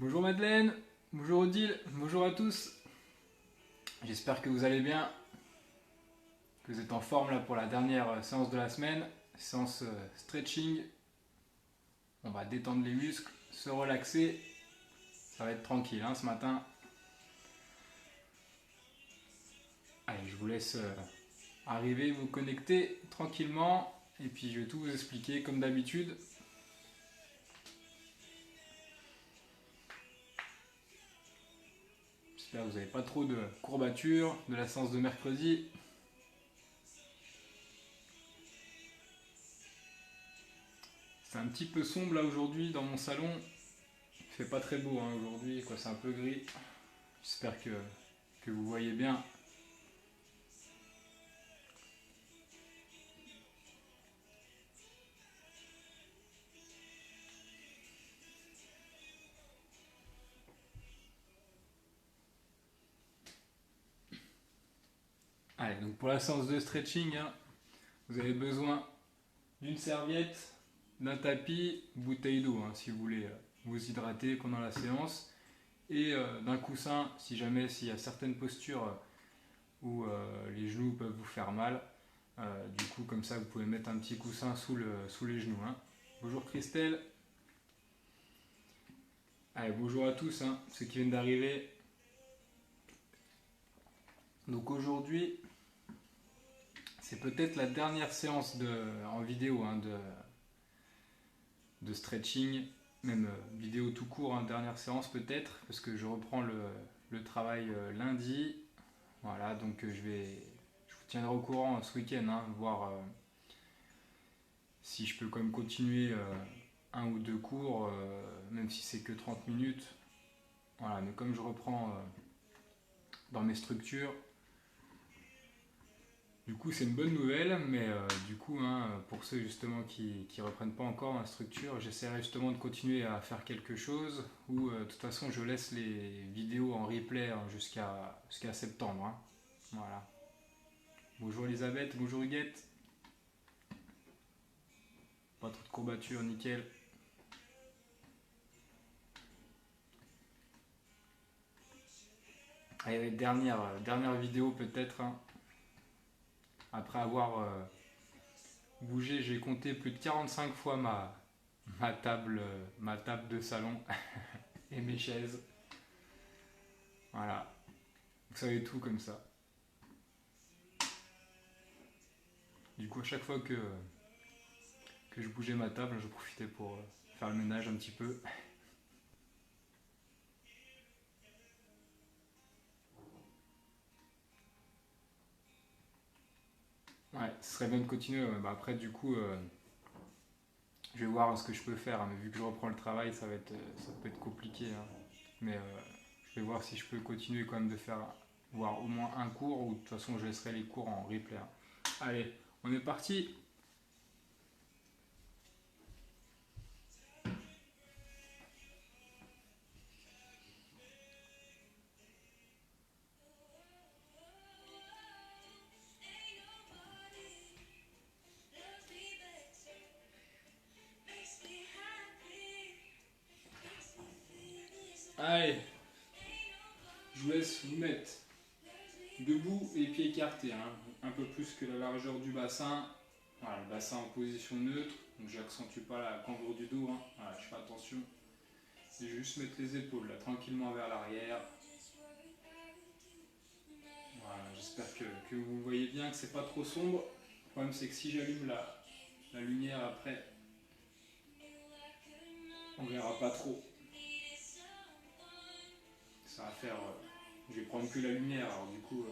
Bonjour Madeleine, bonjour Odile, bonjour à tous. J'espère que vous allez bien, que vous êtes en forme là pour la dernière séance de la semaine, séance stretching. On va détendre les muscles, se relaxer. Ça va être tranquille hein, ce matin. Allez, je vous laisse arriver, vous connecter tranquillement et puis je vais tout vous expliquer comme d'habitude. J'espère que vous n'avez pas trop de courbatures de la séance de mercredi. C'est un petit peu sombre là aujourd'hui dans mon salon. Il fait pas très beau hein, aujourd'hui, c'est un peu gris. J'espère que vous voyez bien. Allez, donc pour la séance de stretching, hein, vous avez besoin d'une serviette, d'un tapis, bouteille d'eau hein, si vous voulez vous hydrater pendant la séance, et d'un coussin si jamais s'il y a certaines postures où les genoux peuvent vous faire mal. Du coup, comme ça, vous pouvez mettre un petit coussin sous les genoux. Hein. Bonjour Christelle. Allez, bonjour à tous, hein, ceux qui viennent d'arriver. Donc aujourd'hui, c'est peut-être la dernière séance en vidéo hein, de stretching, même vidéo tout court, hein, dernière séance peut-être, parce que je reprends le travail lundi. Voilà, donc je vous tiendrai au courant ce week-end, hein, voir si je peux quand même continuer un ou deux cours, même si c'est que 30 minutes. Voilà, mais comme je reprends dans mes structures, du coup c'est une bonne nouvelle, mais du coup hein, pour ceux justement qui ne reprennent pas encore ma structure, j'essaierai justement de continuer à faire quelque chose, ou de toute façon je laisse les vidéos en replay hein, jusqu'à septembre. Hein. Voilà. Bonjour Elisabeth, bonjour Huguette. Pas trop de courbatures, nickel. Allez, dernière vidéo peut-être. Hein. Après avoir bougé, j'ai compté plus de 45 fois ma table de salon et mes chaises. Voilà. Vous savez tout comme ça. Du coup, à chaque fois que je bougeais ma table, je profitais pour faire le ménage un petit peu. Ouais, ce serait bien de continuer. Bah après, du coup, je vais voir ce que je peux faire. Hein, mais vu que je reprends le travail, ça peut être compliqué. Hein. Mais je vais voir si je peux continuer quand même de faire voir au moins un cours, ou de toute façon, je laisserai les cours en replay. Hein. Allez, on est parti. Allez, je vous laisse vous mettre debout et pieds écartés, hein, un peu plus que la largeur du bassin. Voilà, le bassin en position neutre, donc j'accentue pas la cambrure du dos, hein. Voilà, je fais attention. Et je vais juste mettre les épaules là, tranquillement vers l'arrière. Voilà, j'espère que vous voyez bien, que c'est pas trop sombre. Le problème c'est que si j'allume la lumière après, on verra pas trop. Ça va faire... je vais prendre que la lumière, alors du coup...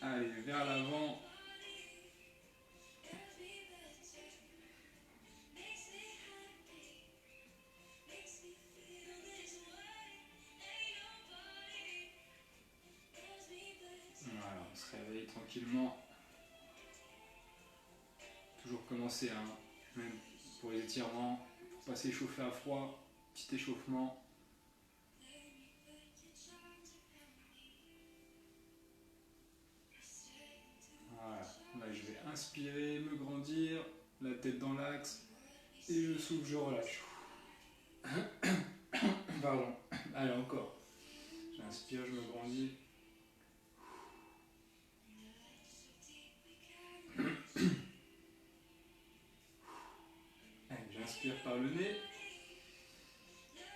Allez, vers l'avant. Voilà, on se réveille tranquillement. Toujours commencer, hein, même pour les étirements, pour pas s'échauffer à froid, petit échauffement. Voilà, là je vais inspirer, me grandir, la tête dans l'axe, et je souffle, je relâche. Pardon, allez encore. J'inspire, je me grandis. Allez, j'inspire par le nez,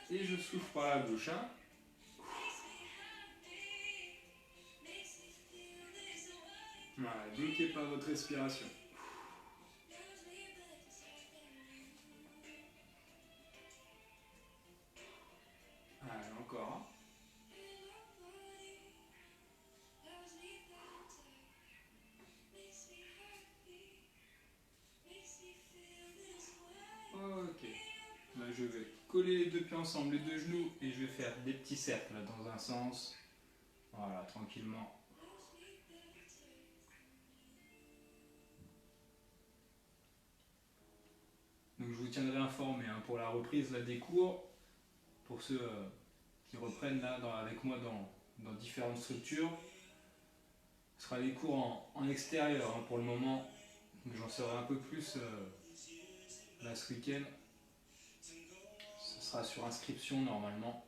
et je souffle par la bouche. Hein. Voilà, bloquez pas votre respiration. Allez, encore. Hein. Ok. Là, je vais coller les deux pieds ensemble, les deux genoux, et je vais faire des petits cercles dans un sens. Voilà, tranquillement. Donc je vous tiendrai informé hein, pour la reprise là, des cours, pour ceux qui reprennent là, avec moi dans différentes structures. Ce sera des cours en extérieur hein, pour le moment, j'en saurai un peu plus là ce week-end. Ce sera sur inscription normalement.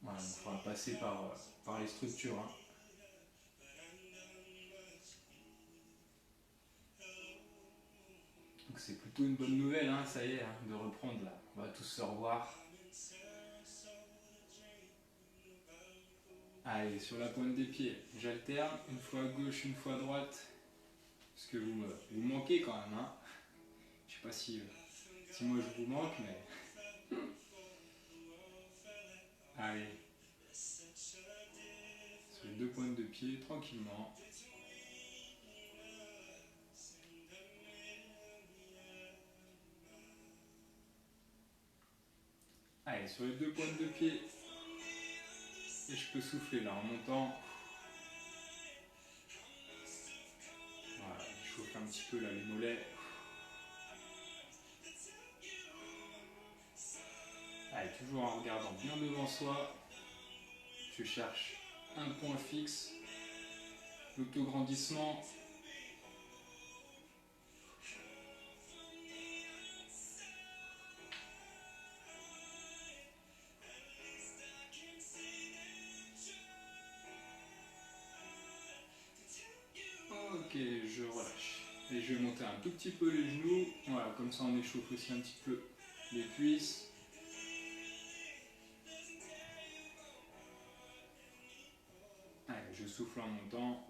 Voilà, il faudra passer par les structures. Hein. Donc c'est plutôt une bonne nouvelle, hein, ça y est, hein, de reprendre là. On va tous se revoir. Allez, sur la pointe des pieds, j'alterne, une fois à gauche, une fois à droite. Parce que vous manquez quand même. Hein. Je sais pas si moi je vous manque, mais... Allez. Sur les deux pointes de pied, tranquillement. Allez, sur les deux pointes de pied. Et je peux souffler là en montant. Voilà, je chauffe un petit peu là les mollets. Allez, toujours en regardant bien devant soi. Je cherche un point fixe. L'autograndissement. Ok, je relâche. Et je vais monter un tout petit peu les genoux. Voilà, comme ça on échauffe aussi un petit peu les cuisses. Allez, je souffle en montant.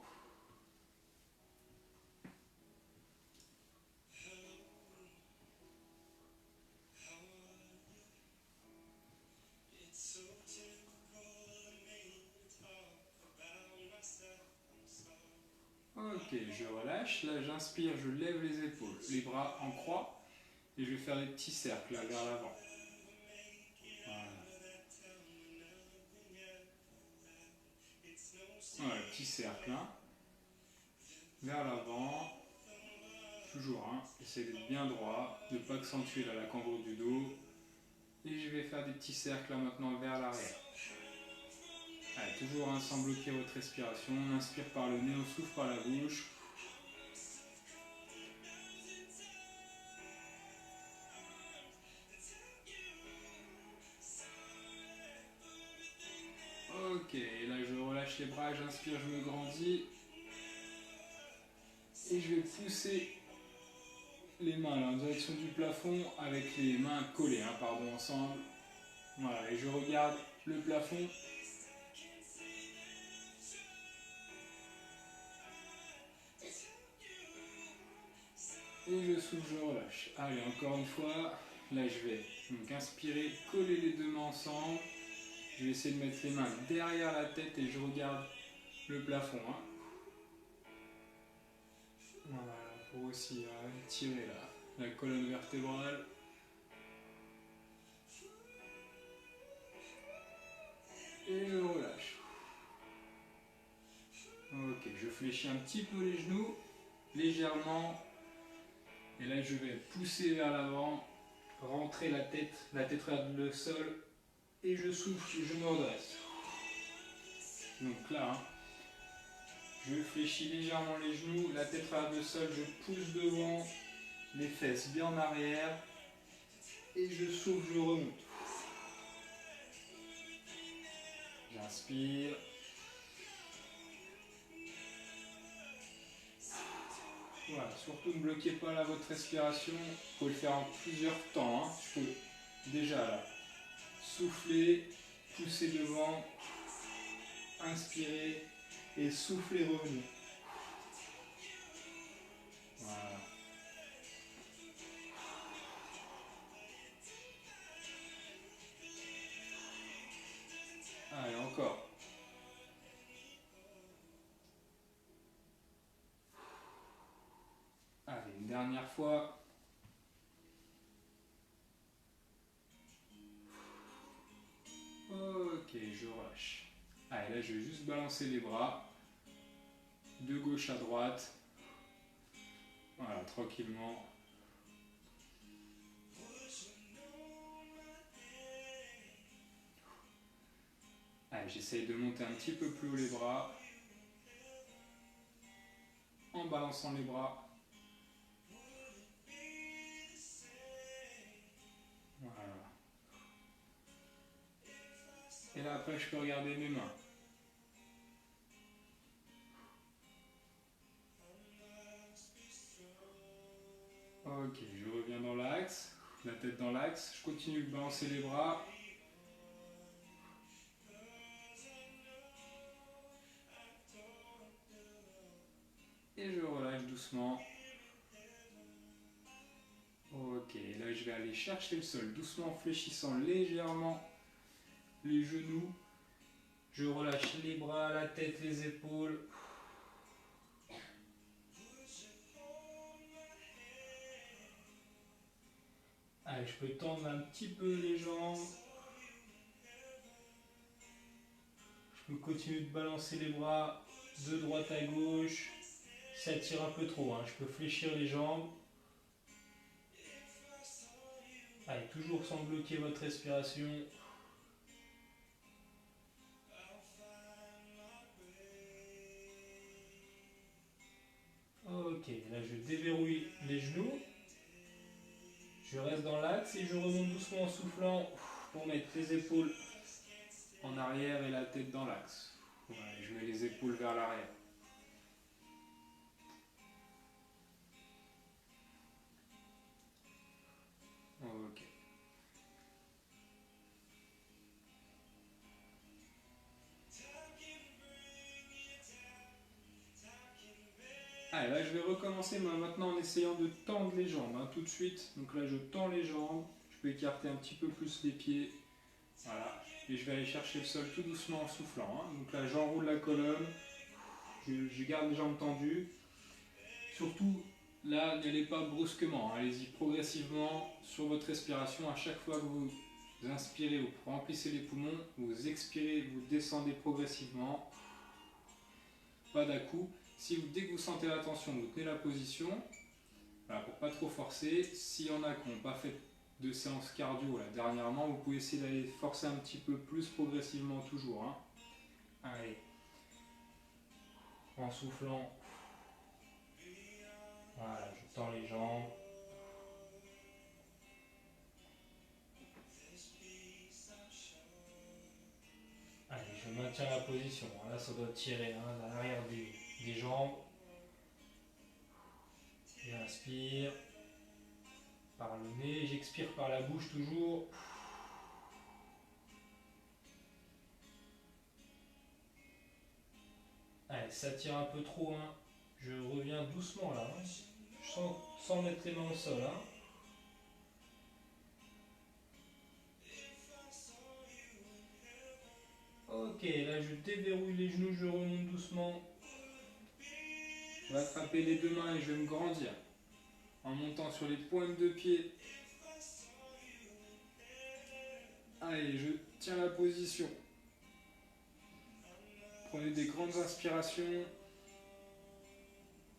Ok, je relâche. Là, j'inspire, je lève les épaules, les bras en croix. Et je vais faire des petits cercles là, vers l'avant. Voilà. Voilà, petit cercle. Hein. Vers l'avant. Toujours, hein. Essayez d'être bien droit, de ne pas accentuer là, la cambrure du dos. Et je vais faire des petits cercles là maintenant vers l'arrière. Allez, toujours hein, sans bloquer votre respiration. On inspire par le nez, on souffle par la bouche. Ok, et là je relâche les bras, j'inspire, je me grandis. Et je vais pousser les mains là, en direction du plafond avec les mains collées, hein, pardon, ensemble. Voilà, et je regarde le plafond. Et je souffle, je relâche. Allez, encore une fois. Là, je vais donc inspirer, coller les deux mains ensemble. Je vais essayer de mettre les mains derrière la tête et je regarde le plafond. Hein. Voilà, pour aussi tirer la colonne vertébrale. Et je relâche. Ok, je fléchis un petit peu les genoux, légèrement. Et là, je vais pousser vers l'avant, rentrer la tête regarde le sol. Et je souffle, je me redresse. Donc là, hein, Je fléchis légèrement les genoux, la tête vers le sol, je pousse devant, les fesses bien en arrière. Et je souffle, je remonte. J'inspire. Voilà, surtout ne bloquez pas là votre respiration. Il faut le faire en plusieurs temps. Je peux déjà là, souffler, pousser devant, inspirer et souffler, revenir. Voilà. Allez, encore. Allez, une dernière fois. Ok, je relâche. Allez, là, je vais juste balancer les bras. De gauche à droite. Voilà, tranquillement. Allez, j'essaye de monter un petit peu plus haut les bras. En balançant les bras. Voilà. Et là, après, je peux regarder mes mains. Ok, je reviens dans l'axe, la tête dans l'axe, je continue de balancer les bras. Et je relâche doucement. Ok, là je vais aller chercher le sol doucement en fléchissant légèrement les genoux. Je relâche les bras, la tête, les épaules. Allez, je peux tendre un petit peu les jambes. Je peux continuer de balancer les bras de droite à gauche. Ça tire un peu trop, je peux fléchir les jambes. Allez, toujours sans bloquer votre respiration. Ok, là je déverrouille les genoux. Je reste dans l'axe et je remonte doucement en soufflant pour mettre les épaules en arrière et la tête dans l'axe. Voilà, je mets les épaules vers l'arrière. Ok. Allez, là je vais recommencer maintenant en essayant de tendre les jambes tout de suite. Donc là je tends les jambes, je peux écarter un petit peu plus les pieds. Voilà. Et je vais aller chercher le sol tout doucement en soufflant. Donc là j'enroule la colonne, je garde les jambes tendues. Surtout, là, n'allez pas brusquement, allez-y progressivement sur votre respiration. À chaque fois que vous inspirez, vous remplissez les poumons, vous expirez, vous descendez progressivement, pas d'à-coup. Dès que vous sentez la tension, vous tenez la position, voilà, pour pas trop forcer. S'il y en a qui n'ont pas fait de séance cardio là, dernièrement, vous pouvez essayer d'aller forcer un petit peu plus progressivement toujours. Allez, en soufflant. Voilà, je tends les jambes. Allez, je maintiens la position. Là, ça doit tirer à l'arrière des jambes. J'inspire par le nez, j'expire par la bouche toujours. Allez, ça tire un peu trop. Je reviens doucement là, sans mettre les mains au sol. Ok, là je déverrouille les genoux, je remonte doucement. Je vais attraper les deux mains et je vais me grandir en montant sur les pointes de pied. Allez, je tiens la position. Prenez des grandes inspirations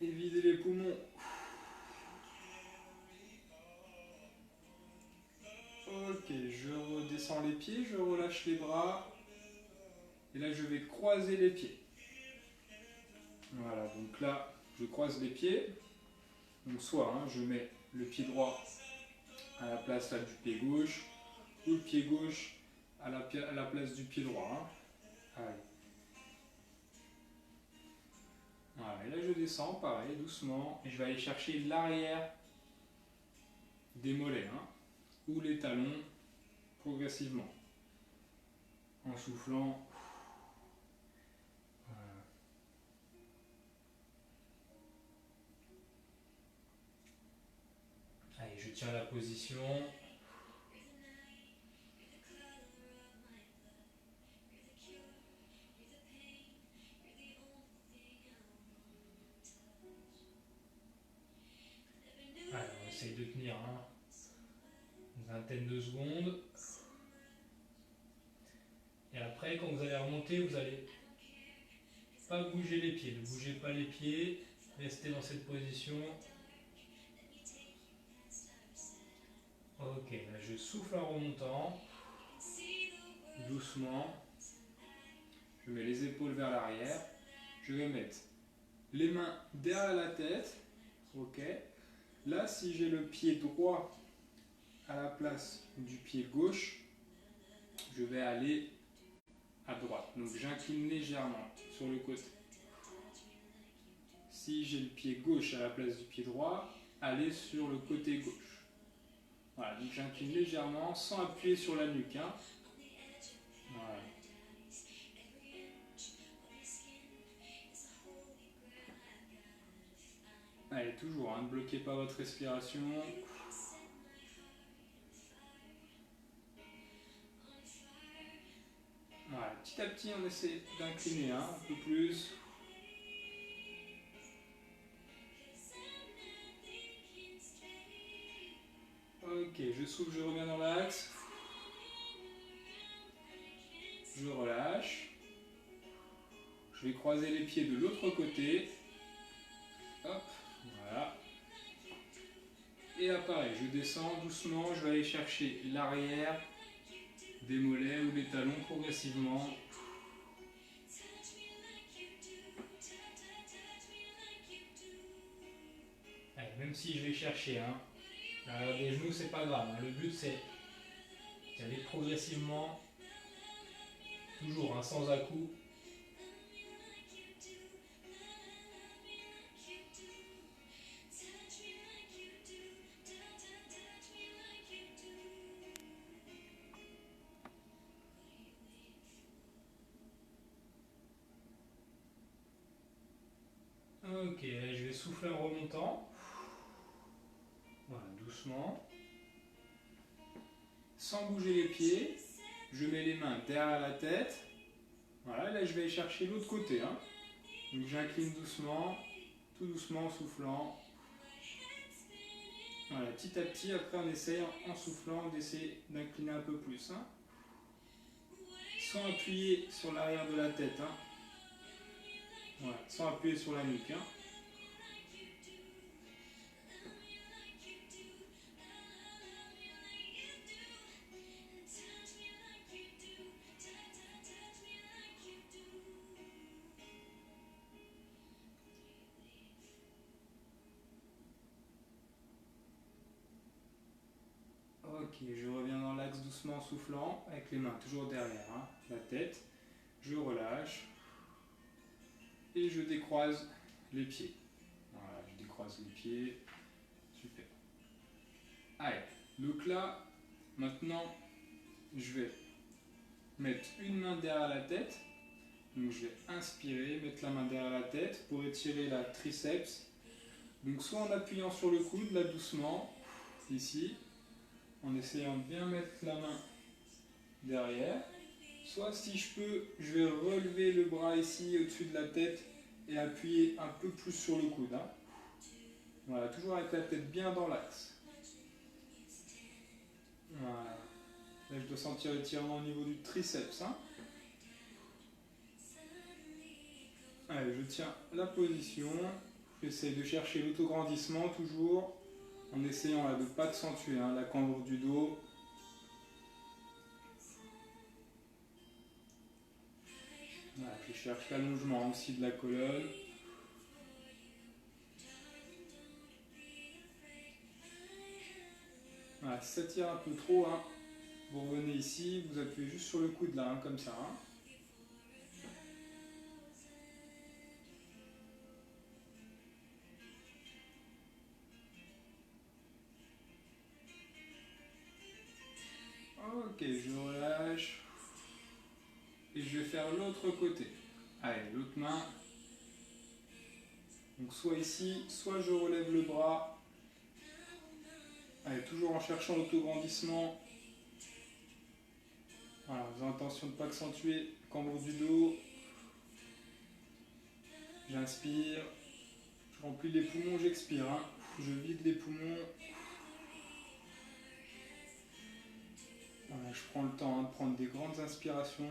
et videz les poumons. Ok, je redescends les pieds, je relâche les bras. Et là, je vais croiser les pieds. Voilà, donc là, je croise les pieds. Donc soit je mets le pied droit à la place là, du pied gauche, ou le pied gauche à la place du pied droit. Allez. Voilà, et là je descends, pareil, doucement, et je vais aller chercher l'arrière des mollets, ou les talons, progressivement, en soufflant. Voilà. Allez, je tiens la position. Allez, on essaye de tenir une vingtaine de secondes. Et après, quand vous allez remonter, vous allez pas bouger les pieds. Ne bougez pas les pieds. Restez dans cette position. Ok, là je souffle en remontant. Doucement. Je mets les épaules vers l'arrière. Je vais mettre les mains derrière la tête. Ok. Là, si j'ai le pied droit à la place du pied gauche, je vais aller à droite. Donc j'incline légèrement sur le côté. Si j'ai le pied gauche à la place du pied droit, aller sur le côté gauche. Voilà, donc j'incline légèrement sans appuyer sur la nuque. Voilà. Allez, toujours, ne bloquez pas votre respiration. Voilà, petit à petit, on essaie d'incliner un peu plus. Ok, je souffle, je reviens dans l'axe. Je relâche. Je vais croiser les pieds de l'autre côté. Hop, voilà. Et là, pareil, je descends doucement, je vais aller chercher l'arrière des mollets ou des talons progressivement. Allez, même si je vais chercher l'arrière des genoux, c'est pas grave. Le but c'est d'aller progressivement, toujours sans à-coups. Ok, je vais souffler en remontant. Voilà, doucement. Sans bouger les pieds, je mets les mains derrière la tête. Voilà, là je vais aller chercher l'autre côté. Donc j'incline doucement, tout doucement en soufflant. Voilà, petit à petit, après on essaye en soufflant d'essayer d'incliner un peu plus. Sans appuyer sur l'arrière de la tête. Voilà, sans appuyer sur la nuque. Ok, je reviens dans l'axe doucement en soufflant, avec les mains toujours derrière la tête. Je relâche et je décroise les pieds. Voilà, je décroise les pieds. Super. Allez, donc là, maintenant, je vais mettre une main derrière la tête. Donc je vais inspirer, mettre la main derrière la tête pour étirer la triceps. Donc soit en appuyant sur le coude, là doucement, ici, en essayant de bien mettre la main derrière. Soit si je peux, je vais relever le bras ici au-dessus de la tête et appuyer un peu plus sur le coude. Voilà, toujours avec la tête bien dans l'axe. Voilà. Là, je dois sentir l'étirement au niveau du triceps. Allez, je tiens la position. J'essaie de chercher l'autograndissement toujours en essayant de ne pas accentuer la cambre du dos. Voilà, je cherche l'allongement aussi de la colonne. si ça tire un peu trop, hein, vous revenez ici, vous appuyez juste sur le coude là, hein, comme ça. Hein. Ok, je relâche. Et je vais faire l'autre côté. Allez, l'autre main. Donc soit ici, soit je relève le bras. Allez, toujours en cherchant l'autograndissement. Voilà, en faisant attention de ne pas accentuer le cambre du dos. J'inspire. Je remplis les poumons, j'expire. Hein. Je vide les poumons. Voilà, je prends le temps, hein, de prendre des grandes inspirations.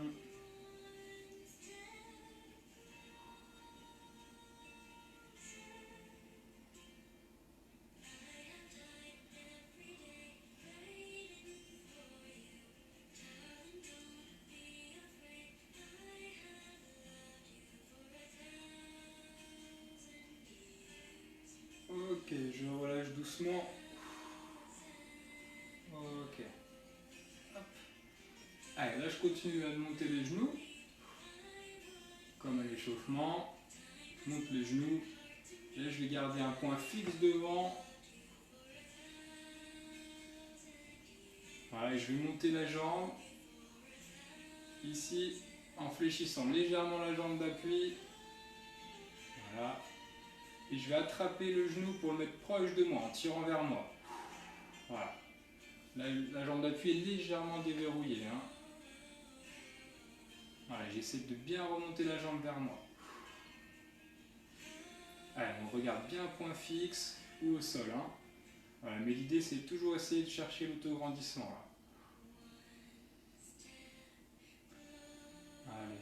Ok, je relâche doucement. Ok. Hop. Allez, là je continue à monter les genoux. Comme à l'échauffement. Je monte les genoux. Là je vais garder un point fixe devant. Voilà, et je vais monter la jambe. Ici, en fléchissant légèrement la jambe d'appui. Voilà. Et je vais attraper le genou pour le mettre proche de moi, en tirant vers moi. Voilà. La jambe d'appui est légèrement déverrouillée. Hein. Voilà, j'essaie de bien remonter la jambe vers moi. Allez, on regarde bien point fixe ou au sol. Hein. Voilà, mais l'idée c'est toujours essayer de chercher l'autograndissement. Là. Allez.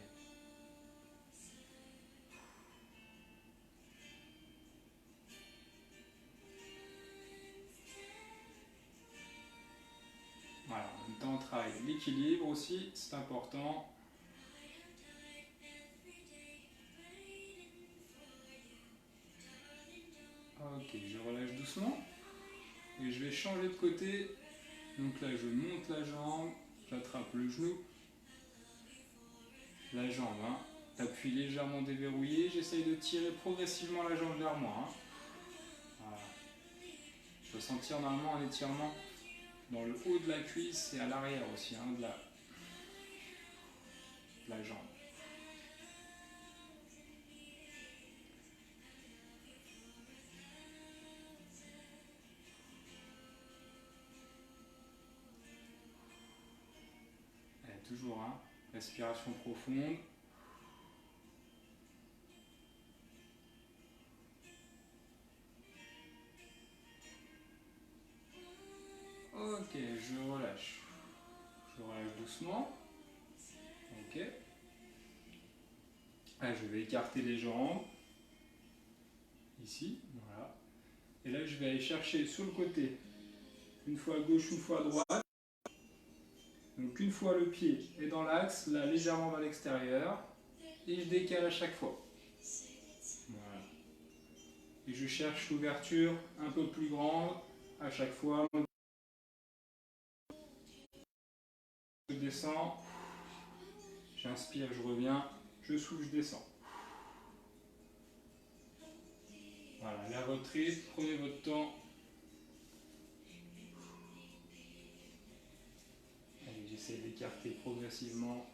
Voilà, en même temps on travaille l'équilibre aussi, c'est important. Ok, je relâche doucement. Et je vais changer de côté. Donc là je monte la jambe, j'attrape le genou. La jambe, hein. T'appuies légèrement déverrouillé, j'essaye de tirer progressivement la jambe vers moi. Hein. Voilà. Je peux sentir normalement un étirement dans le haut de la cuisse et à l'arrière aussi, hein, de la jambe. Allez, toujours, hein. Respiration profonde. Ok, je relâche. Je relâche doucement. Ok. Là, je vais écarter les jambes. Ici, voilà. Et là, je vais aller chercher sur le côté. Une fois à gauche, une fois à droite. Donc une fois le pied est dans l'axe, là légèrement vers l'extérieur. Et je décale à chaque fois. Voilà. Et je cherche l'ouverture un peu plus grande à chaque fois. Je descends. J'inspire, je reviens. Je souffle, je descends. Voilà, la retraite, prenez votre temps. Allez, j'essaie d'écarter progressivement.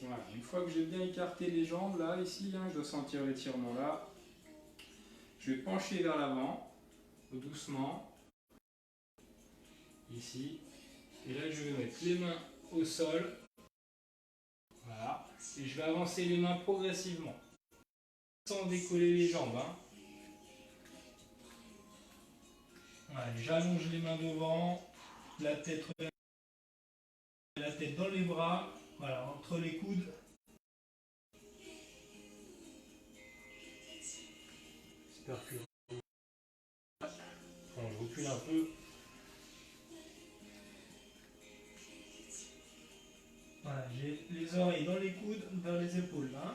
Voilà, une fois que j'ai bien écarté les jambes, là, ici, hein, je dois sentir l'étirement là. Je vais pencher vers l'avant, doucement. Ici. Et là, je vais mettre les mains au sol. Voilà. Et je vais avancer les mains progressivement. Sans décoller les jambes. Hein. Voilà, j'allonge les mains devant. La tête dans les bras. Voilà, entre les coudes. J'espère que... Bon, je recule un peu. Voilà, j'ai les oreilles dans les coudes, vers les épaules là.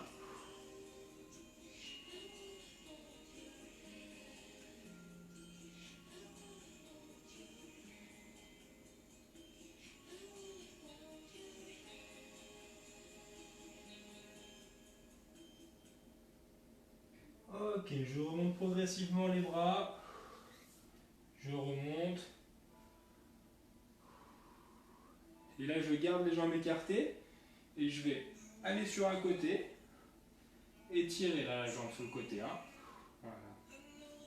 Ok, je remonte progressivement les bras. Je remonte. Et là, je garde les jambes écartées. Et je vais aller sur un côté. Et tirer là, la jambe sur le côté. Hein. Voilà.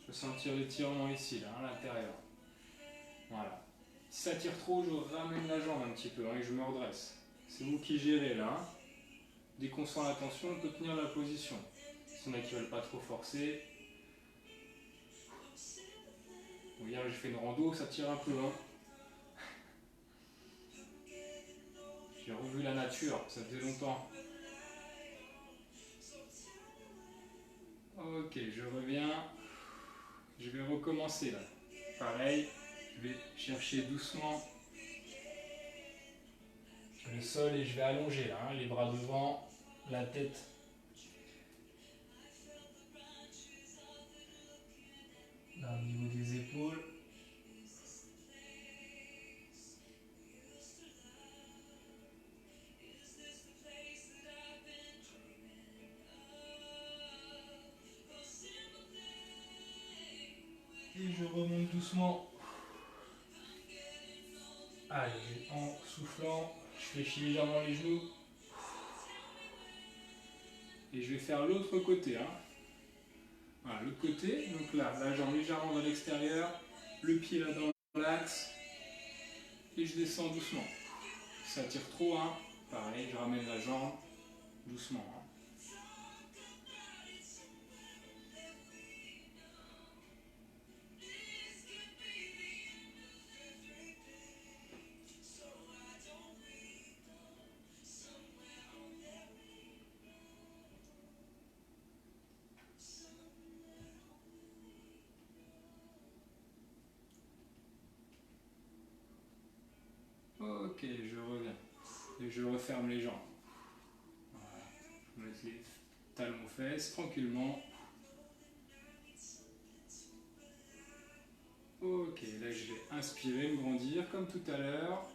Je vais sentir l'étirement ici, là, à l'intérieur. Voilà. Si ça tire trop, je ramène la jambe un petit peu hein, et je me redresse. C'est vous qui gérez là. Hein. Dès qu'on sent la tension, on peut tenir la position. Si on a qui ne veulent pas trop forcer. Bon, hier j'ai fait une rando, ça tire un peu. Hein. J'ai revu la nature, ça faisait longtemps. Ok, je reviens. Je vais recommencer là. Pareil, je vais chercher doucement le sol et je vais allonger là, hein, les bras devant, la tête. Là au niveau des épaules. Et je remonte doucement. Allez, en soufflant, je fléchis légèrement les genoux. Et je vais faire l'autre côté. Hein. Voilà, l'autre côté. Donc là, la jambe légèrement vers l'extérieur. Le pied là dans l'axe. Et je descends doucement. Si ça tire trop, hein, pareil, je ramène la jambe doucement. Hein. Ok, je reviens. Et je referme les jambes. Voilà. Je mets les talons aux fesses tranquillement. Ok, là je vais inspirer, me grandir comme tout à l'heure.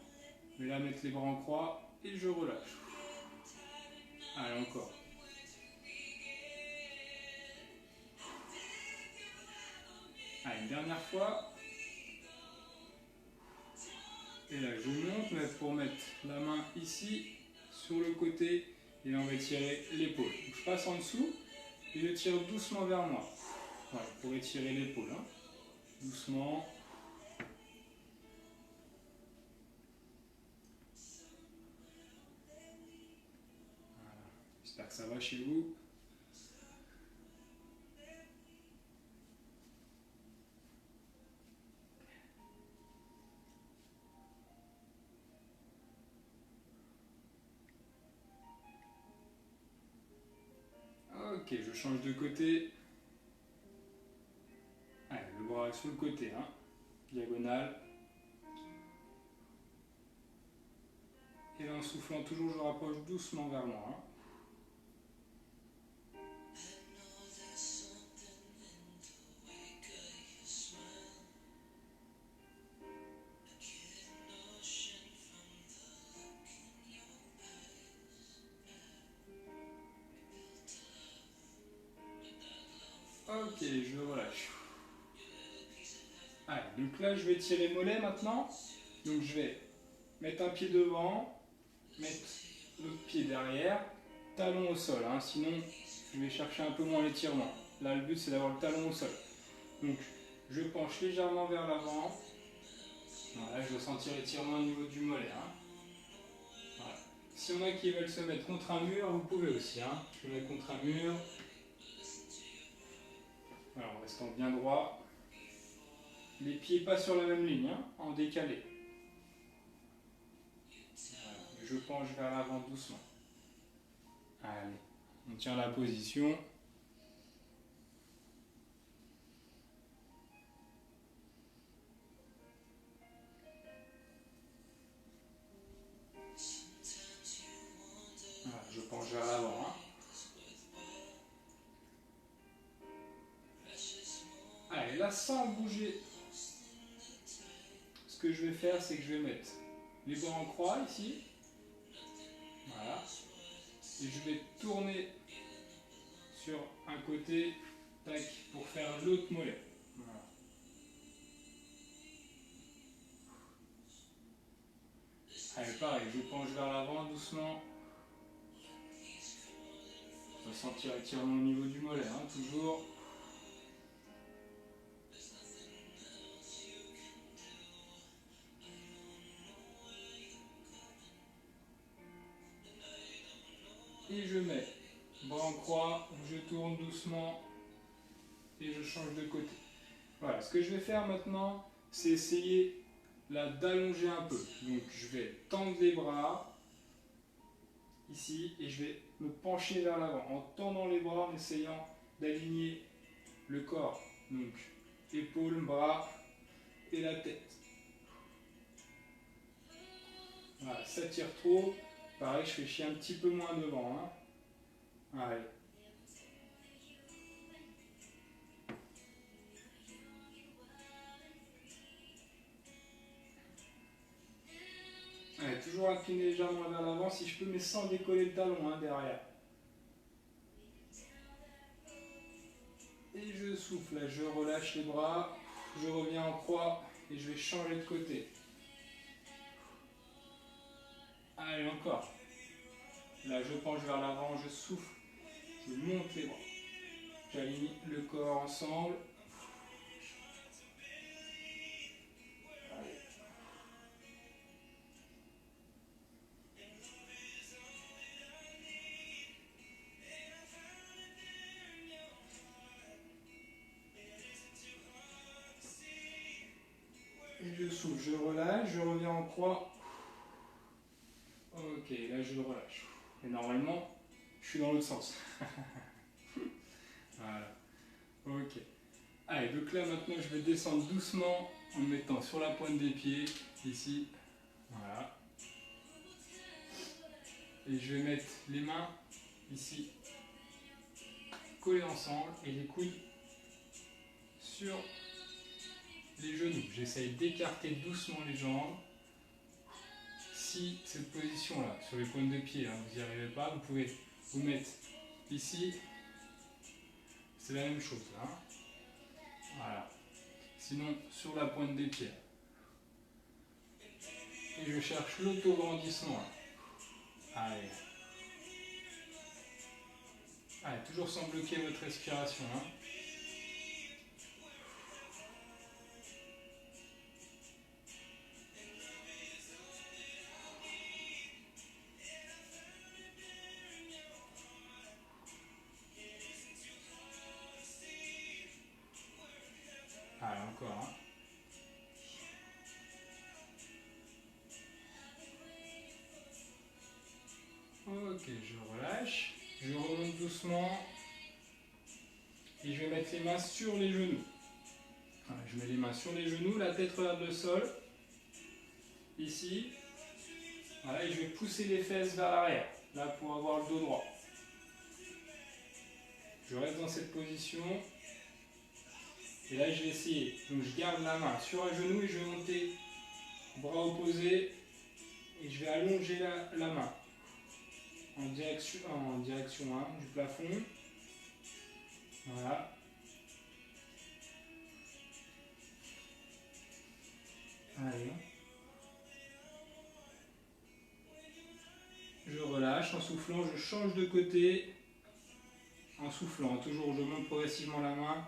Mais là mettre les bras en croix et je relâche. Allez, encore. Allez, une dernière fois. Et là je monte, mais pour mettre la main ici, sur le côté, et là on va tirer l'épaule. Je passe en dessous et je tire doucement vers moi. Voilà, pour étirer l'épaule. Hein. Doucement. Voilà. J'espère que ça va chez vous. Ok, je change de côté. Allez, le bras sur le côté, hein. Diagonale. Et là, en soufflant toujours, je rapproche doucement vers moi. Hein. Ok, je relâche. Allez, donc là, je vais tirer mollet maintenant. Donc je vais mettre un pied devant, mettre l'autre pied derrière, talon au sol. Hein, sinon, je vais chercher un peu moins l'étirement. Là, le but, c'est d'avoir le talon au sol. Donc, je penche légèrement vers l'avant. Voilà, je vais sentir l'étirement au niveau du mollet. Hein. Voilà. Si on a qui veulent se mettre contre un mur, vous pouvez aussi. Hein. Je me mets contre un mur. Voilà, en restant bien droit. Les pieds pas sur la même ligne, hein, en décalé. Voilà. Je penche vers l'avant doucement. Allez, on tient la position. Voilà, je penche vers l'avant. Hein. Allez, là, sans bouger, ce que je vais faire, c'est que je vais mettre les bras en croix ici. Voilà. Et je vais tourner sur un côté Tac, pour faire l'autre mollet. Voilà. Allez, pareil, je penche vers l'avant doucement. On va sentir l'étirement au niveau du mollet, hein, toujours. Et je mets bras en croix, je tourne doucement et je change de côté. Voilà, ce que je vais faire maintenant, c'est essayer là d'allonger un peu. Donc je vais tendre les bras ici et je vais me pencher vers l'avant en tendant les bras, en essayant d'aligner le corps. Donc épaules, bras et la tête. Voilà, ça tire trop. Pareil, je fais chier un petit peu moins devant. Hein. Allez. Allez, toujours incliner légèrement vers l'avant si je peux, mais sans décoller le talon hein, derrière. Et je souffle, là, je relâche les bras, je reviens en croix et je vais changer de côté. Allez, encore. Là, je penche vers l'avant, je souffle, je monte les bras. J'aligne le corps ensemble. Allez. Et je souffle, je relâche, je reviens en croix. Ok, là je relâche. Et normalement, je suis dans l'autre sens. Voilà. Ok. Allez, donc là maintenant je vais descendre doucement en me mettant sur la pointe des pieds, ici. Voilà. Et je vais mettre les mains ici, collées ensemble, et les coudes sur les genoux. J'essaye d'écarter doucement les jambes. Si cette position-là, sur les pointes de pied, hein, vous n'y arrivez pas, vous pouvez vous mettre ici. C'est la même chose. Hein. Voilà. Sinon, sur la pointe des pieds. Et je cherche l'autograndissement. Allez. Allez, toujours sans bloquer votre respiration. Hein. Allez, encore. Hein. Ok, je relâche. Je remonte doucement. Et je vais mettre les mains sur les genoux. Voilà, je mets les mains sur les genoux, la tête regarde le sol. Ici. Voilà, et je vais pousser les fesses vers l'arrière. Là, pour avoir le dos droit. Je reste dans cette position. Et là, je vais essayer. Donc, je garde la main sur un genou et je vais monter bras opposés. Et je vais allonger la main en direction hein, du plafond. Voilà. Allez. Je relâche en soufflant, je change de côté. En soufflant, toujours je monte progressivement la main.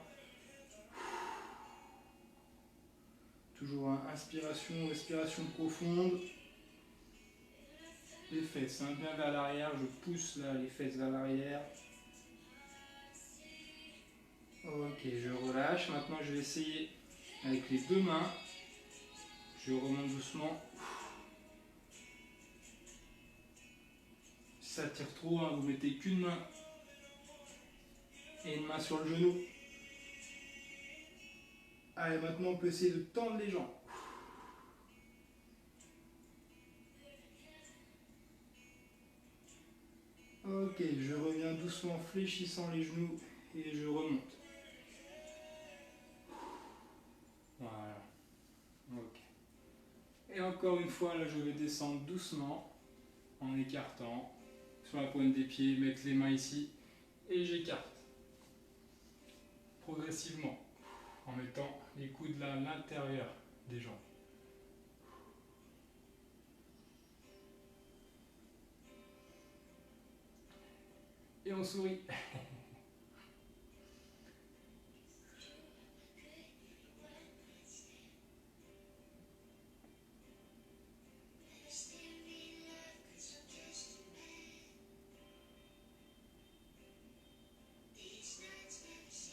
Toujours inspiration, respiration profonde. Les fesses, hein, bien vers l'arrière, je pousse là les fesses vers l'arrière. Ok, je relâche. Maintenant je vais essayer avec les deux mains. Je remonte doucement. Si ça tire trop, hein, vous mettez qu'une main et une main sur le genou. Allez, maintenant on peut essayer de tendre les jambes. Ok, je reviens doucement en fléchissant les genoux et je remonte. Voilà. Ok. Et encore une fois, là je vais descendre doucement en écartant sur la pointe des pieds, mettre les mains ici et j'écarte. progressivement en mettant les coudes là à l'intérieur des jambes. Et on sourit.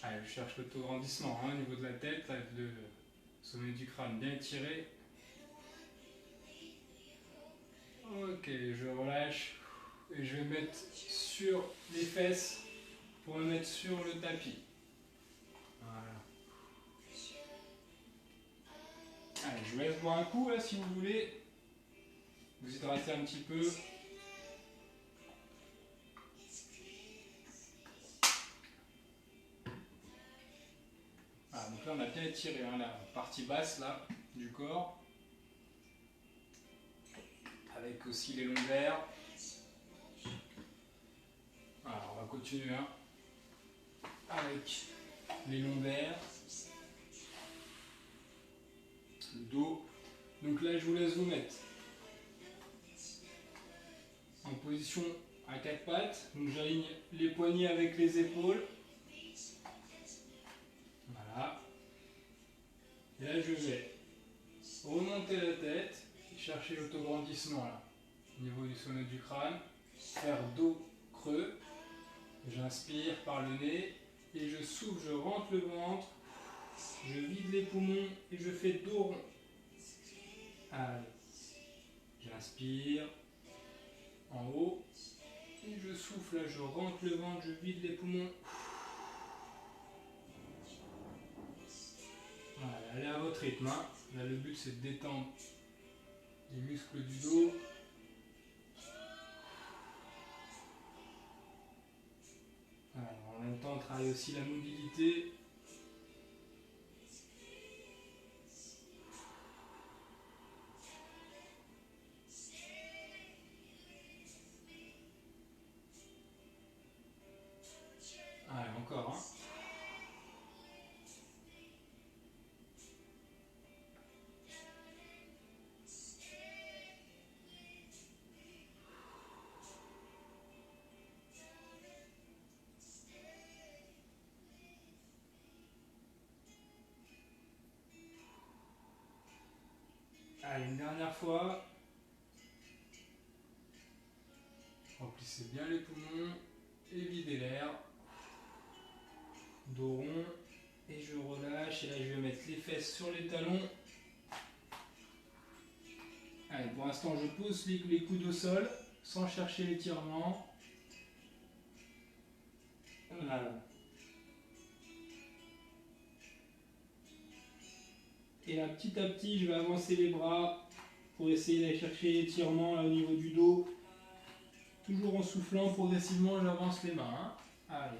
Allez, je cherche l'autograndissement au niveau de la tête, là, le sommet du crâne bien étiré. Ok, je relâche et je vais mettre sur les fesses pour me mettre sur le tapis. Voilà. Allez, je vous laisse boire un coup là si vous voulez. Vous hydratez un petit peu. Voilà, donc là on a bien étiré hein, la partie basse là, du corps. Avec aussi les lombaires. Alors on va continuer hein, avec les lombaires, le dos. Donc là je vous laisse vous mettre en position à quatre pattes. Donc j'aligne les poignets avec les épaules. Voilà. Et là je vais remonter la tête, chercher l'autograndissement là, au niveau du sommet du crâne, faire dos creux. J'inspire par le nez et je souffle, je rentre le ventre, je vide les poumons et je fais dos rond. Allez, j'inspire en haut et je souffle, là je rentre le ventre, je vide les poumons. Voilà, allez à votre rythme. Hein. Là le but c'est de détendre les muscles du dos. Voilà, en même temps on travaille aussi la mobilité. Allez, encore. Hein. Allez, une dernière fois. Remplissez bien les poumons et videz l'air. Dos rond. Et je relâche. Et là, je vais mettre les fesses sur les talons. Allez, pour l'instant, je pose les coudes au sol sans chercher l'étirement. Voilà. Et là, petit à petit, je vais avancer les bras pour essayer d'aller chercher l'étirement au niveau du dos. Toujours en soufflant, progressivement, j'avance les mains. Hein. Allez.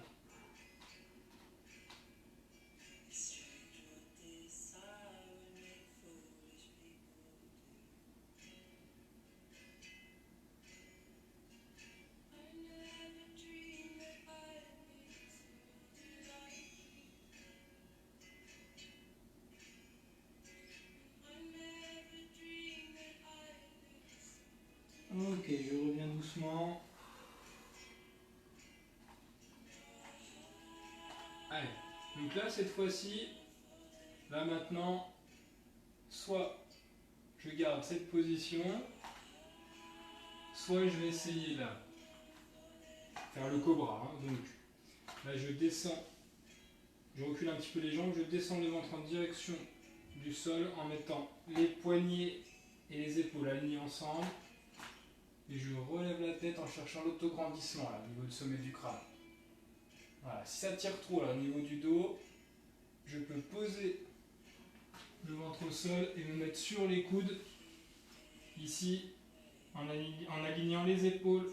Ok, je reviens doucement. Allez, donc là, cette fois-ci, là maintenant, soit je garde cette position, soit je vais essayer là, faire le cobra. Hein. Donc là, je descends, je recule un petit peu les jambes, je descends le ventre en direction du sol en mettant les poignets et les épaules alignées ensemble. Et je relève la tête en cherchant l'autograndissement là, au niveau du sommet du crâne. Voilà. Si ça tire trop là, au niveau du dos, je peux poser le ventre au sol et me mettre sur les coudes, ici, en alignant les épaules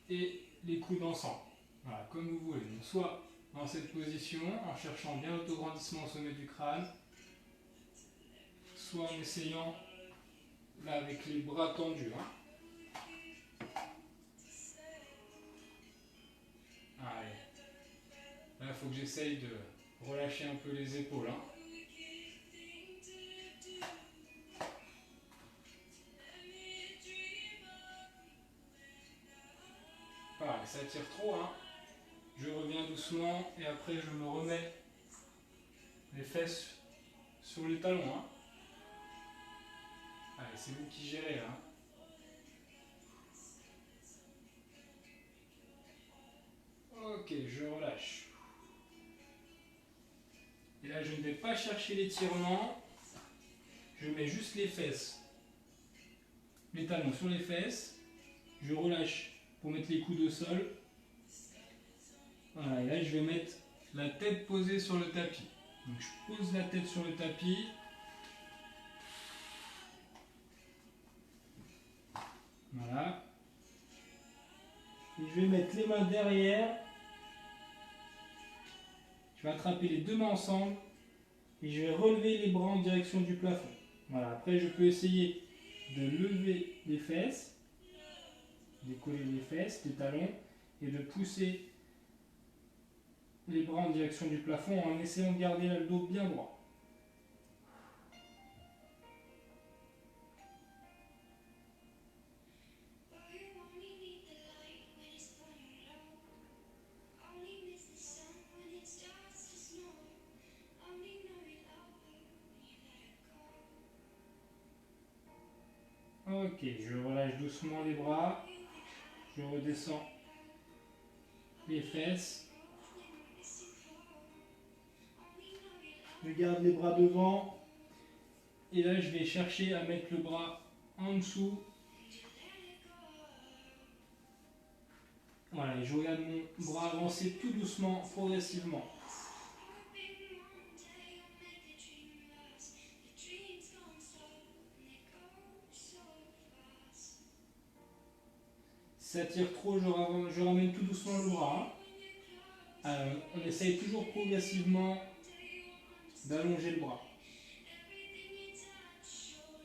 et les coudes ensemble. Voilà, comme vous voulez. Donc, soit dans cette position, en cherchant bien l'autograndissement au sommet du crâne, soit en essayant là avec les bras tendus. Hein. Allez. Là, il faut que j'essaye de relâchez un peu les épaules. Hein. Pareil, ça tire trop. Hein. Je reviens doucement et après je me remets les fesses sur les talons. Hein. Allez, c'est vous qui gérez là. Hein. Ok, je relâche. Et là, je ne vais pas chercher l'étirement. Je mets juste les fesses. Les talons sur les fesses. Je relâche pour mettre les coudes au sol. Voilà, et là, je vais mettre la tête posée sur le tapis. Donc, je pose la tête sur le tapis. Voilà. Et je vais mettre les mains derrière. Je vais attraper les deux mains ensemble. Et je vais relever les bras en direction du plafond. Voilà, après je peux essayer de lever les fesses, décoller les fesses, les talons, et de pousser les bras en direction du plafond en essayant de garder le dos bien droit. Ok, je relâche doucement les bras, je redescends les fesses, je garde les bras devant, et là je vais chercher à mettre le bras en dessous. Voilà, et je regarde mon bras avancer tout doucement, progressivement. Si ça tire trop, je ramène tout doucement le bras. On essaye toujours progressivement d'allonger le bras.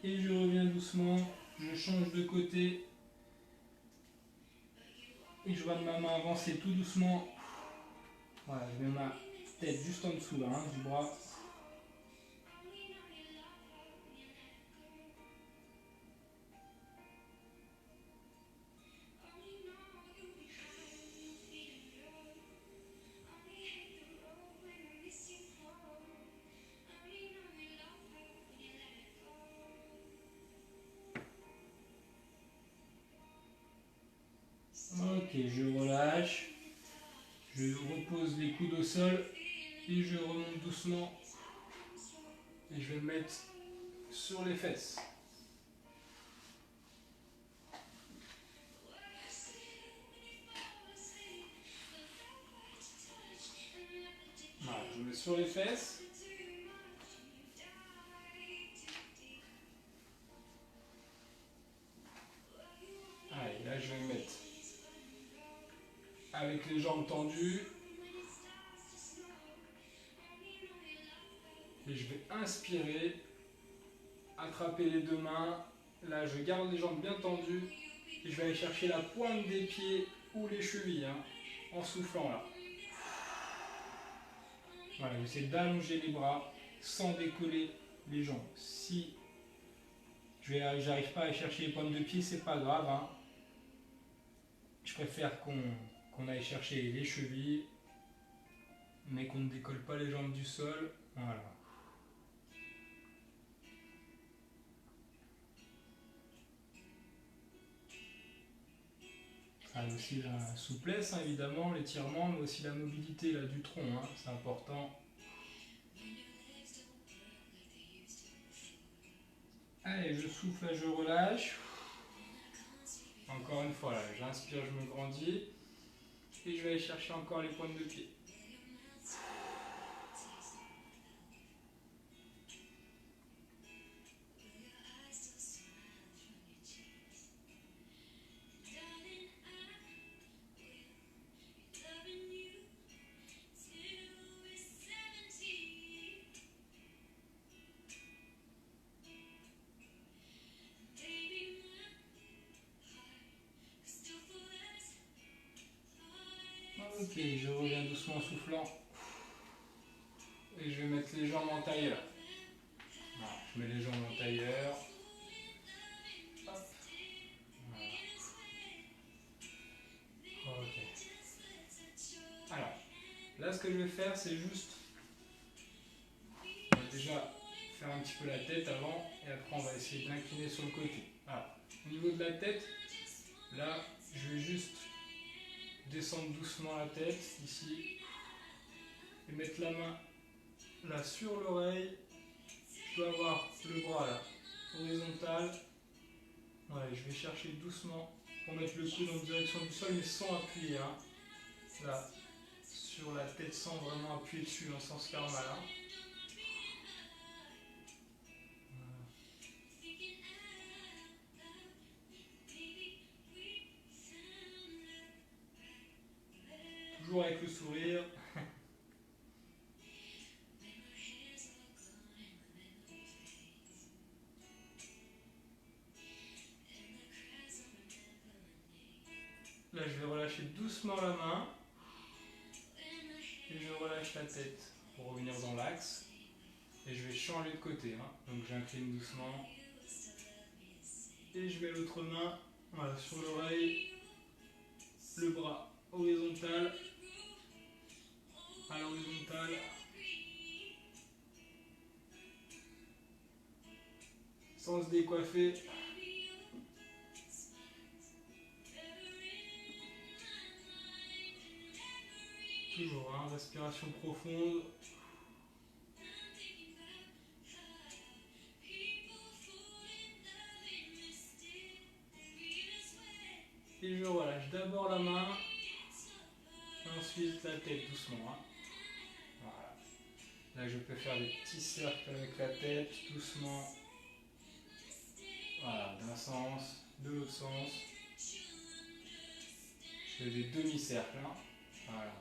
Et je reviens doucement, je change de côté. Et je vois ma main avancer tout doucement. Voilà, je mets ma tête juste en dessous là, du bras. Ok, je relâche. Je repose les coudes au sol et je remonte doucement. Et je vais me mettre sur les fesses. Voilà, je me mets sur les fesses. Allez, là je vais me mettre avec les jambes tendues. Et je vais inspirer, attraper les deux mains. Là, je garde les jambes bien tendues. Et je vais aller chercher la pointe des pieds ou les chevilles, hein, en soufflant là. Voilà, j'essaie d'allonger les bras sans décoller les jambes. Si j'arrive pas à chercher les pointes de pied, c'est pas grave. Hein. Je préfère qu'on aille chercher les chevilles, mais qu'on ne décolle pas les jambes du sol. Voilà. Ah, aussi la souplesse, hein, évidemment, l'étirement, mais aussi la mobilité là, du tronc, hein, c'est important. Allez, je souffle, là, je relâche. Encore une fois, là, j'inspire, je me grandis. Et je vais aller chercher encore les pointes de pied. Ok, je reviens doucement en soufflant. et je vais mettre les jambes en tailleur. Voilà, je mets les jambes en tailleur. Hop. Voilà. Ok. Alors, là ce que je vais faire, c'est juste on va déjà faire un petit peu la tête avant et après on va essayer d'incliner sur le côté. Alors, au niveau de la tête, là je vais juste descendre doucement la tête ici et mettre la main là sur l'oreille. Je dois avoir le bras là horizontal. Ouais, je vais chercher doucement pour mettre le coude en direction du sol mais sans appuyer. Hein. Là, sur la tête sans vraiment appuyer dessus sans se faire mal. Hein. Toujours avec le sourire. Là, je vais relâcher doucement la main et je relâche la tête pour revenir dans l'axe. Et je vais changer de côté. Hein. Donc j'incline doucement et je mets l'autre main voilà, sur l'oreille, le bras horizontal, à l'horizontale. Sans se décoiffer. Toujours, hein, respiration profonde. Et je relâche d'abord la main, et ensuite la tête doucement. Hein. Voilà. Là, je peux faire des petits cercles avec la tête, doucement. Voilà, d'un sens, de l'autre sens. Je fais des demi-cercles. Hein. Voilà.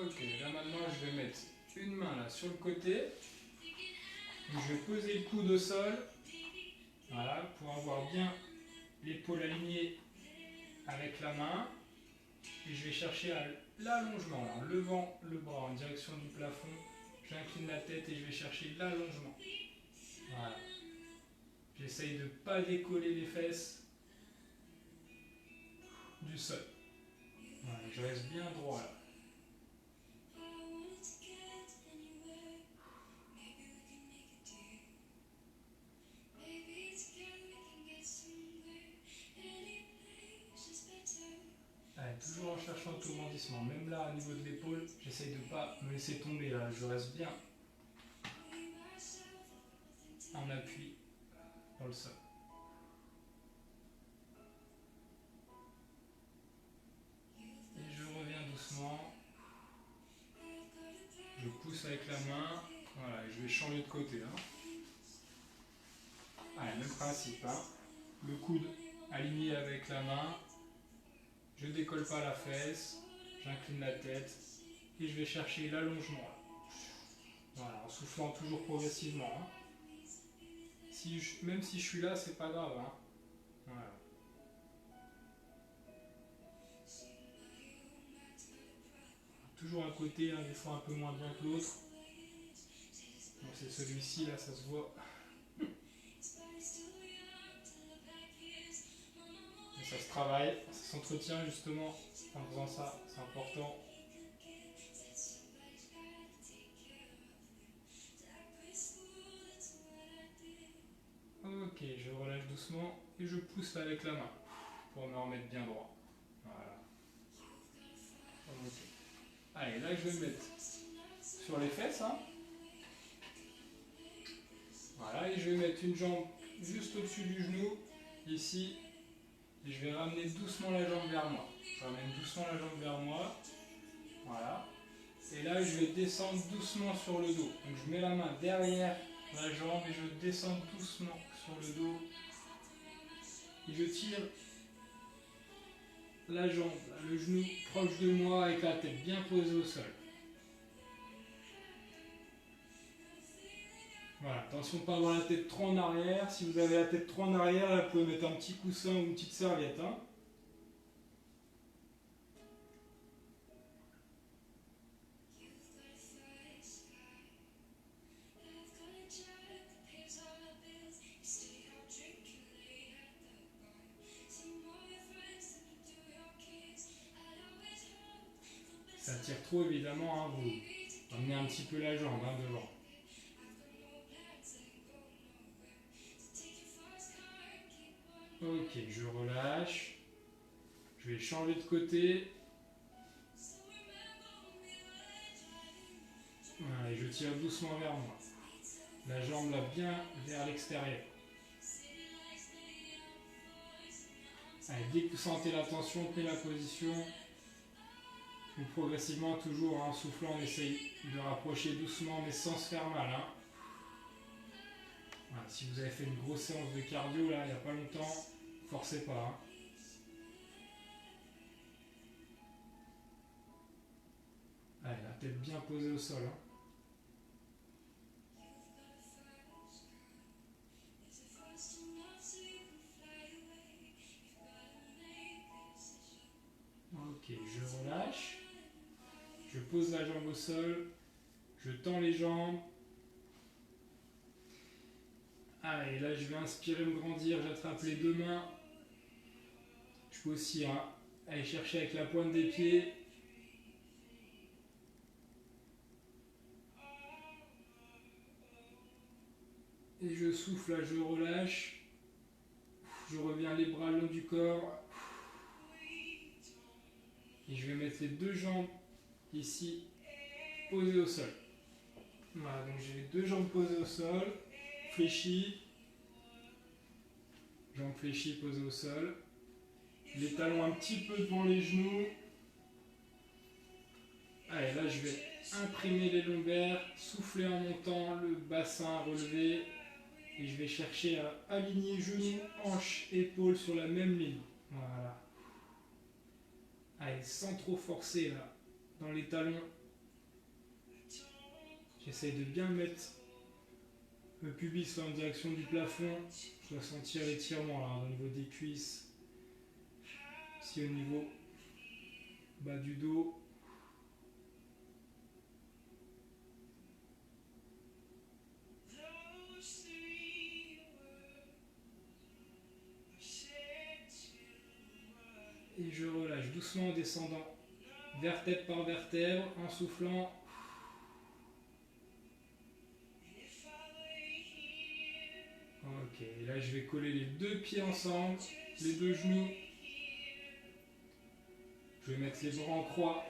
Ok, là maintenant je vais mettre une main là sur le côté. Je vais poser le coude au sol. Voilà, pour avoir bien l'épaule alignée avec la main. Et je vais chercher à l'allongement, en levant le bras en direction du plafond. J'incline la tête et je vais chercher l'allongement. Voilà. J'essaye de ne pas décoller les fesses du sol. Voilà, je reste bien droit là. Allez, toujours en cherchant le tourmentissement. Même là, au niveau de l'épaule, j'essaye de ne pas me laisser tomber là. Je reste bien en appui dans le sol. Et je reviens doucement. Je pousse avec la main. Voilà, et je vais changer de côté. Hein. Allez, même principe. Hein. Le coude aligné avec la main. Je ne décolle pas la fesse. J'incline la tête. Et je vais chercher l'allongement. Voilà, en soufflant toujours progressivement. Hein. Même si je suis là, c'est pas grave. Hein. Voilà. Toujours un côté, hein, des fois un peu moins bien que l'autre. Bon, c'est celui-ci, là, ça se voit. Mais ça se travaille, ça s'entretient justement en faisant ça, c'est important. Ok, je relâche doucement et je pousse avec la main pour me remettre bien droit. Voilà. Okay. Allez, là je vais me mettre sur les fesses. Hein. Voilà, et je vais mettre une jambe juste au-dessus du genou, ici, et je vais ramener doucement la jambe vers moi. Je ramène doucement la jambe vers moi. Voilà. Et là, je vais descendre doucement sur le dos. Donc je mets la main derrière la jambe et je descends doucement sur le dos. Et je tire la jambe, là, le genou proche de moi avec la tête bien posée au sol. Voilà, attention de ne pas avoir la tête trop en arrière. Si vous avez la tête trop en arrière, là, vous pouvez mettre un petit coussin ou une petite serviette. Hein. Ça tire trop évidemment, hein, vous emmenez un petit peu la jambe devant. Ok, je relâche. Je vais changer de côté. Voilà, et je tire doucement vers moi. La jambe là bien vers l'extérieur. Allez, dès que vous sentez la tension, prenez la position. Puis progressivement, toujours en soufflant, on essaye de rapprocher doucement mais sans se faire mal. Hein. Voilà, si vous avez fait une grosse séance de cardio là, il n'y a pas longtemps, forcez pas. Hein. Allez, la tête bien posée au sol. Hein. Ok, je relâche. Je pose la jambe au sol. Je tends les jambes. Allez, là je vais inspirer, me grandir. J'attrape les deux mains. Je peux aussi aller chercher avec la pointe des pieds. Et je souffle, là je relâche. Je reviens les bras le long du corps. Et je vais mettre les deux jambes ici posées au sol. Voilà, donc j'ai les deux jambes posées au sol, fléchies. Jambes fléchies posées au sol. Les talons un petit peu devant les genoux. Allez, là je vais imprimer les lombaires, souffler en montant, le bassin relevé. Et je vais chercher à aligner genoux, hanches, épaules sur la même ligne. Voilà. Allez, sans trop forcer là, dans les talons. J'essaye de bien mettre le pubis en direction du plafond. Je dois sentir l'étirement là, au niveau des cuisses. Ici au niveau bas du dos. Et je relâche doucement en descendant, vertèbre par vertèbre, en soufflant. Ok, et là je vais coller les deux pieds ensemble, les deux genoux. Je vais mettre les bras en croix.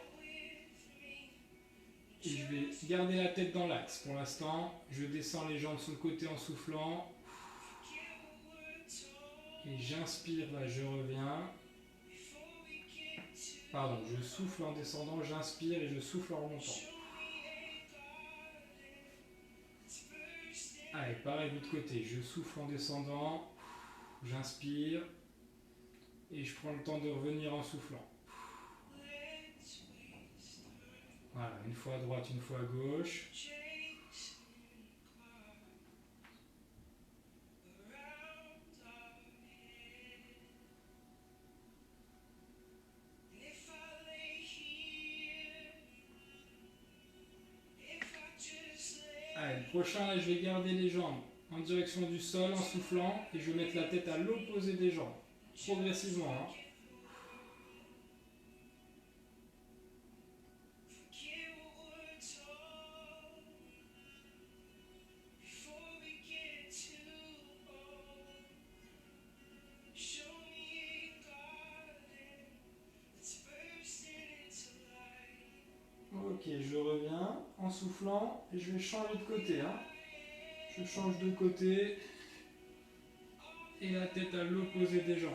Et je vais garder la tête dans l'axe pour l'instant. Je descends les jambes sur le côté en soufflant. Et j'inspire, là je reviens. Pardon, je souffle en descendant, j'inspire et je souffle en remontant. Allez, pareil de l'autre côté, je souffle en descendant, j'inspire et je prends le temps de revenir en soufflant. Voilà, une fois à droite, une fois à gauche. Allez, le prochain, là, je vais garder les jambes en direction du sol en soufflant et je vais mettre la tête à l'opposé des jambes, progressivement. Hein. Ok, je reviens en soufflant et je vais changer de côté. Hein. Je change de côté et la tête à l'opposé des jambes.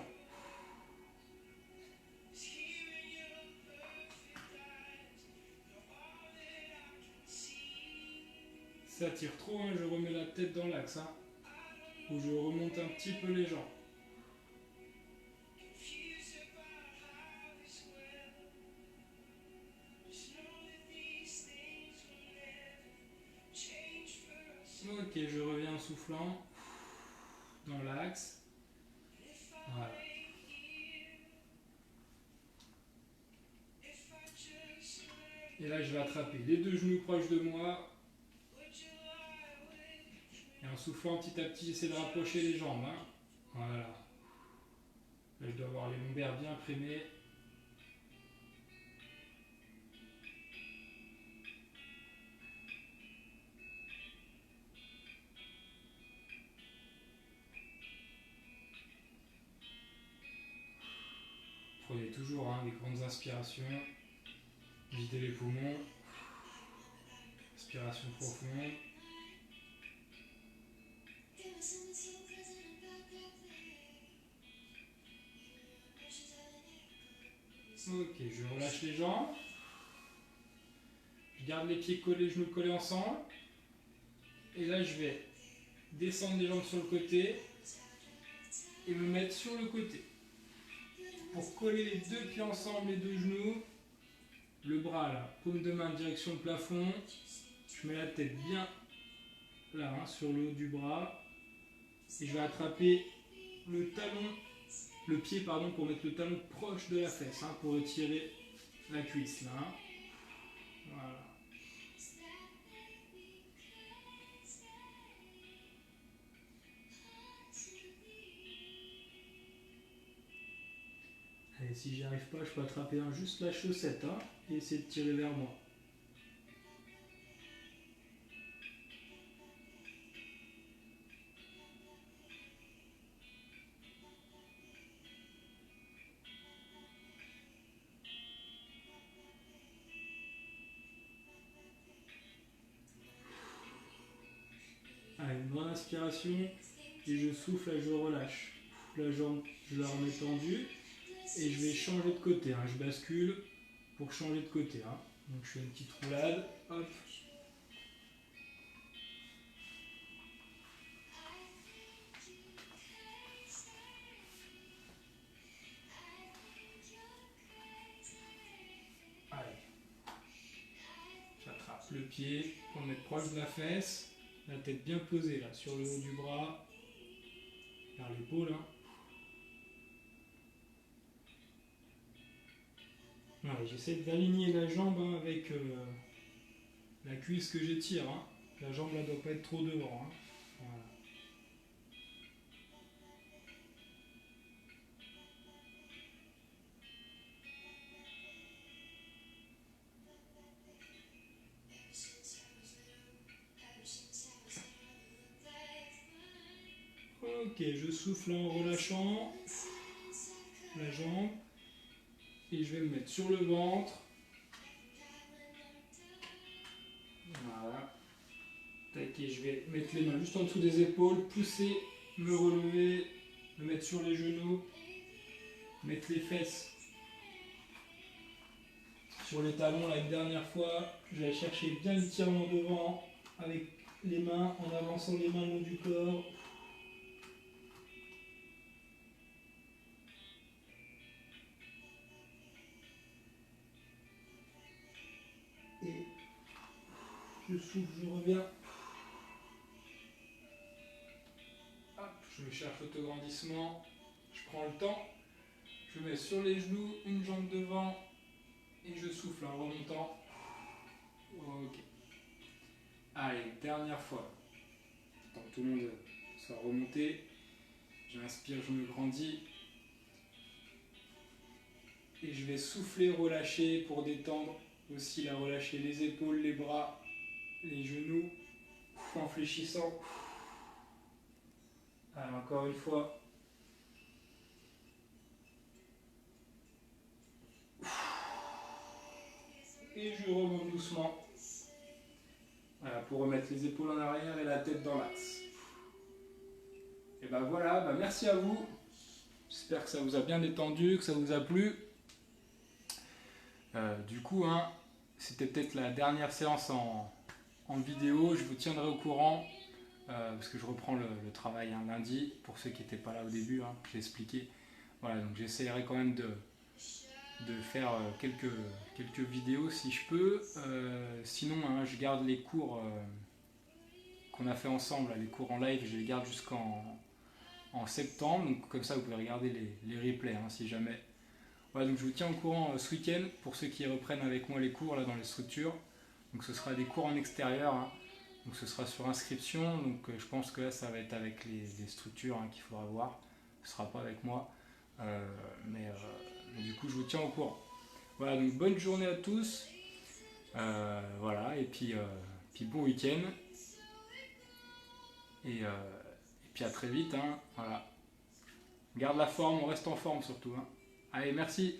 Ça tire trop, hein, je remets la tête dans l'axe. Hein, ou je remonte un petit peu les jambes. Ok, je reviens en soufflant dans l'axe. Voilà. Et là, je vais attraper les deux genoux proches de moi. Et en soufflant petit à petit, j'essaie de rapprocher les jambes. Hein. Voilà. Là, je dois avoir les lombaires bien imprimés. Prenez toujours des grandes inspirations. Videz les poumons. Inspiration profonde. Ok, je relâche les jambes. Je garde les pieds collés, les genoux collés ensemble. Et là, je vais descendre les jambes sur le côté et me mettre sur le côté. Pour coller les deux pieds ensemble, les deux genoux, le bras là, paume de main direction le plafond. Je mets la tête bien là, sur le haut du bras. Et je vais attraper le talon, le pied pardon, pour mettre le talon proche de la fesse, pour étirer la cuisse là. Voilà. Et si j'y arrive pas, je peux attraper juste la chaussette et essayer de tirer vers moi. Allez, une grande inspiration et je souffle et je relâche. La jambe, je la remets tendue et je vais changer de côté. Je bascule pour changer de côté. Donc je fais une petite roulade. Hop. Allez. J'attrape le pied pour me mettre proche de la fesse. La tête bien posée là sur le haut du bras. Vers l'épaule. J'essaie d'aligner la jambe avec la cuisse que j'étire. La jambe ne doit pas être trop devant. Voilà. Ok, je souffle en relâchant la jambe et je vais me mettre sur le ventre. Voilà. Tac, et je vais mettre les mains juste en dessous des épaules, pousser, me relever, me mettre sur les genoux, mettre les fesses sur les talons. Là, une dernière fois, je vais chercher bien l'étirement devant avec les mains, en avançant les mains le long du corps. Et je souffle, je reviens. Hop, je me cherche l'autograndissement. Je prends le temps. Je mets sur les genoux, une jambe devant. Et je souffle en remontant. Ok. Allez, dernière fois. Tant que tout le monde soit remonté. J'inspire, je me grandis. Et je vais souffler, relâcher pour détendre aussi, là, relâcher les épaules, les bras, les genoux, en fléchissant. Allez, encore une fois. Et je remonte doucement. Voilà, pour remettre les épaules en arrière et la tête dans l'axe. Et ben voilà, merci à vous. J'espère que ça vous a bien détendu, que ça vous a plu. Du coup, c'était peut-être la dernière séance en vidéo. Je vous tiendrai au courant parce que je reprends le travail lundi. Pour ceux qui n'étaient pas là au début, j'ai expliqué. Voilà, donc j'essaierai quand même de faire quelques vidéos si je peux. Sinon, je garde les cours qu'on a fait ensemble, là, les cours en live, je les garde en septembre, donc comme ça vous pouvez regarder les replays hein, si jamais. Voilà, donc je vous tiens au courant ce week-end pour ceux qui reprennent avec moi les cours là dans les structures. Donc ce sera des cours en extérieur, hein. Donc ce sera sur inscription, donc je pense que là ça va être avec les structures hein, qu'il faudra voir, ce sera pas avec moi. Mais du coup je vous tiens au courant. Voilà, donc bonne journée à tous. Voilà, et puis bon week-end. Et puis à très vite. Hein, voilà. Garde la forme, on reste en forme surtout. Hein. Allez, merci.